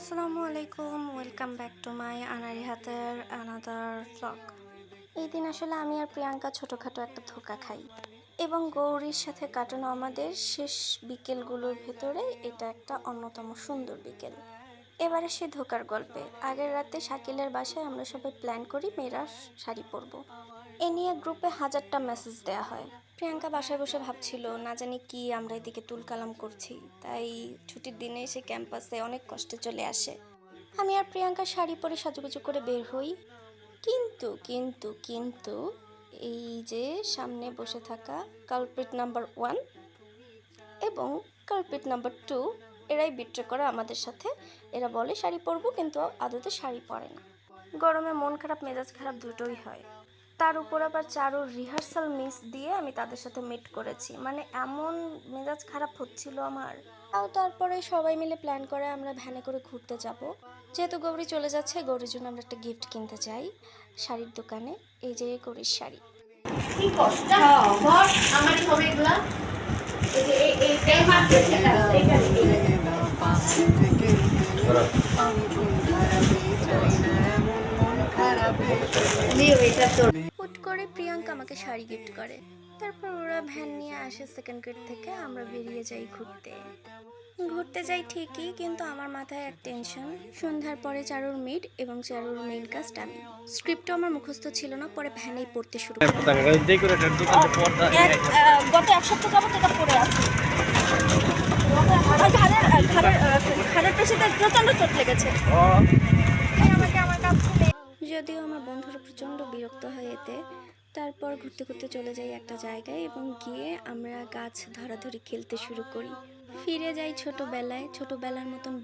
আসসালামু আলাইকুম, welcome back to my আনারি হাতের অ্যানাদার ব্লগ। এই দিন আসলে আমি আর প্রিয়াঙ্কা ছোটোখাটো একটা ধোঁকা খাই এবং গৌরীর সাথে কাটানো আমাদের শেষ বিকেলগুলোর ভেতরে এটা একটা অন্যতম সুন্দর বিকেল। এবারে সে ধোঁকার গল্পে আগের রাতে শাকিলের বাসায় আমরা সবাই প্ল্যান করি মেয়েরা শাড়ি পরবো। এ নিয়ে গ্রুপে হাজারটা মেসেজ দেয়া হয়। প্রিয়াঙ্কা বাসায় বসে ভাবছিল না জানি কি আমরা এদিকে তুলকালাম করছি, তাই ছুটির দিনে সে ক্যাম্পাসে অনেক কষ্টে চলে আসে। আমি আর প্রিয়াঙ্কা শাড়ি পরে সাজুগুজু করে বের হই, কিন্তু এই যে সামনে বসে থাকা কালপ্রিট নাম্বার 1 এবং কালপ্রিট নাম্বার 2 এরাই বিট্রে করে আমাদের সাথে। এরা বলে শাড়ি পরবো কিন্তু আদতে শাড়ি পরে না। গরমে মন খারাপ মেজাজ খারাপ দুটোই হয়। তার উপর আবার চারুর রিহার্সাল মিস দিয়ে আমি তাদের সাথে মিট করেছি, মানে এমন মেজাজ খারাপ হচ্ছিল আমার। তাও তারপরে সবাই মিলে প্ল্যান করে আমরা ভ্যানে করে ঘুরতে যাব। যেহেতু গৌরী চলে যাচ্ছে, গৌরীর জন্য আমরা একটা গিফট কিনতে চাই শাড়ির দোকানে। এই যে গৌরীর শাড়ি। কি কষ্ট বল আমারই হবে এগুলা এই যে এই মাত্র ছেলে আছে এটা হুট করে প্রিয়াঙ্কা আমাকে শাড়ি গিফট করে। তারপর ওরা ভ্যান নিয়ে আসে সেকেন্ড গেট থেকে, আমরা বেরিয়ে যাই ঘুরতে যাই ঠিকই, কিন্তু আমার মাথায় এক টেনশন। সন্ধ্যার পরে চারুর মিড এবং চারুর মেইন কাস্ট আমি। স্ক্রিপ্টও আমার মুখস্থ ছিল না, পরে ভ্যানেই পড়তে শুরু করি। গত এক সপ্তাহ যাবত এটা পড়ে আছে। ঘাড়ের পেশিতে প্রচন্ড চোট লেগেছে। যদিও আমার বন্ধুরা প্রচণ্ড বিরক্ত হয় এতে। তারপর ঘুরতে ঘুরতে চলে যাই একটা জায়গায় এবং গিয়ে আমরা গাছ ধরাধরি খেলতে শুরু করি। ফিরে যাই ছোটবেলার মতন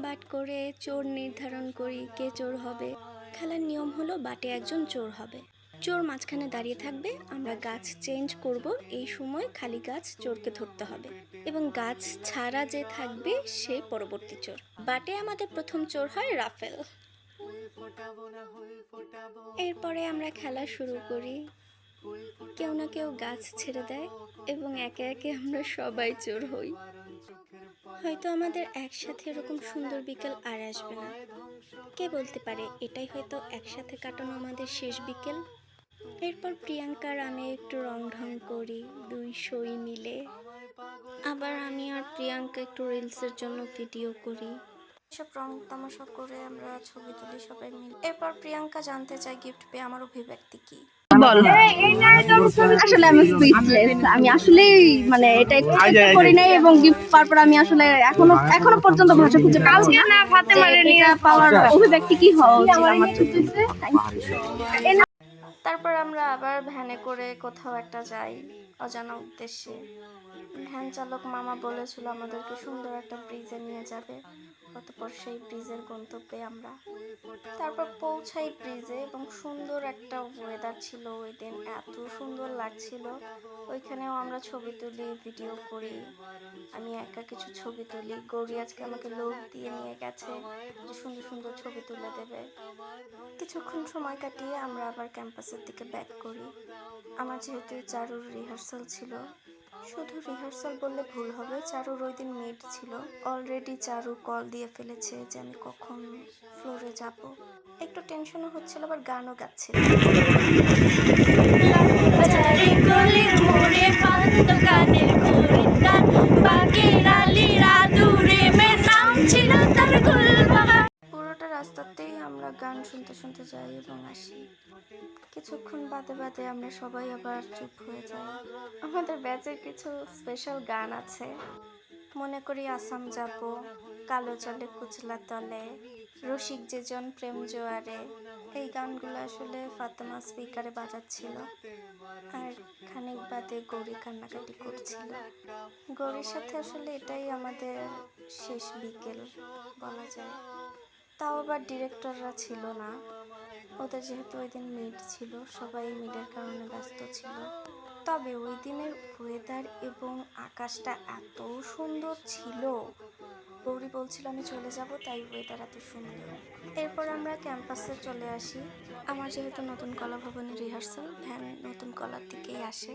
বাট করে চোর নির্ধারণ করি কে চোর হবে। খেলার নিয়ম হলো বাটে একজন চোর হবে, চোর মাঝখানে দাঁড়িয়ে থাকবে, আমরা গাছ চেঞ্জ করব, এই সময় খালি গাছ চোরকে ধরতে হবে এবং গাছ ছাড়া যে থাকবে সে পরবর্তী চোর। বাটে আমাদের প্রথম চোর হয় রাফেল। এরপরে আমরা খেলা শুরু করি, কেউ না কেউ গাছ ছেড়ে দেয় এবং একে একে আমরা সবাই চোর হই। হয়তো আমাদের একসাথে এরকম সুন্দর বিকেল আর আসবে না। কে বলতে পারে এটাই হয়তো একসাথে কাটানো আমাদের শেষ বিকেল। এরপর প্রিয়াঙ্কার আমি একটু রং ঢং করি দুই সই মিলে। আবার আমি আর প্রিয়াঙ্কা একটু রিলসের জন্য ভিডিও করি। সব রং তামাশা করে আমরা ছবি তুলি সবাই মিলে। এরপর প্রিয়াঙ্কা জানতে চায় গিফট পেয়ে আমার অভিব্যক্তি কি। বলো আসলে আমি স্পিচলেস। আমি আসলেই মানে এটা এক্সপেক্ট করি নাই এবং গিফট পাওয়ার পর আমি আসলে এখনো পর্যন্ত ভাষা খুঁজে পাচ্ছি না এটা পাওয়ার অভিব্যক্তি কি হওয়া উচিত আমার জন্য। তারপর আমরা আবার ভ্যানে করে কোথাও একটা যাই অজানা উদ্দেশ্যে। ভ্যান চালক মামা বলেছিল আমাদেরকে সুন্দর একটা ব্রিজে নিয়ে যাবে। অতঃপর সেই ব্রিজের গন্তব্যে আমরা তারপর পৌঁছাই ব্রিজে এবং সুন্দর একটা ওয়েদার ছিল ওই দিন, এত সুন্দর লাগছিল। ওইখানেও আমরা ছবি তুলি ভিডিও করি। আমি একা কিছু ছবি তুলি, গৌরী আজকে আমাকে লোক দিয়ে নিয়ে গেছে যে সুন্দর সুন্দর ছবি তুলে দেবে। কিছুক্ষণ সময় কাটিয়ে আমরা আবার ক্যাম্পাসের দিকে ব্যাক করি। আমার যেহেতু চারুর রিহার্সাল ছিল, শুধু রিহার্সাল বললে ভুল হবে, চারুর ওই দিন মিড ছিল। অলরেডি চারু কল দিয়ে ফেলেছে যে আমি কখন ফ্লোরে যাব। একটু টেনশনও হচ্ছিল, আবার গানও গাচ্ছিল। পুরোটা রাস্তাতেই আমরা গান শুনতে শুনতে যাই এবং আসি। কিছুক্ষণ বাদে আমরা সবাই আবার চুপ হয়ে যাই। আমাদের ব্যাচের কিছু স্পেশাল গান আছে, মনে করি আসাম যাব, কালো চলে কুচলা তলে, রসিক যেজন প্রেম জোয়ারে। এই গানগুলো আসলে ফাতেমা স্পিকারে বাজাচ্ছিল আর খানিক বাদে গৌরী কান্নাকাটি করছিল। গৌরীর সাথে আসলে এটাই আমাদের শেষ বিকেল বলা যায়। তাও আবার ডিরেক্টররা ছিল না, ওদের যেহেতু ওই দিন মিড ছিল, সবাই মিডের কারণে ব্যস্ত ছিল। তবে ওই দিনের ওয়েদার এবং আকাশটা এত সুন্দর ছিল, গৌরী বলছিল আমি চলে যাব, তাই ওয়েদার এত সুন্দর। এরপর আমরা ক্যাম্পাসে চলে আসি। আমার যেহেতু নতুন কলা ভবনের রিহার্সাল, ভ্যান নতুন কলার দিকেই আসে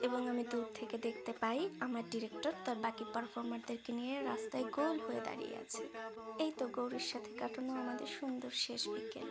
এবং আমি দূর থেকে দেখতে পাই আমার ডিরেক্টর তার বাকি পারফর্মারদেরকে নিয়ে রাস্তায় গোল হয়ে দাঁড়িয়ে আছে। এই তো গৌরীর সাথে কাটানো আমাদের সুন্দর শেষ বিকেল।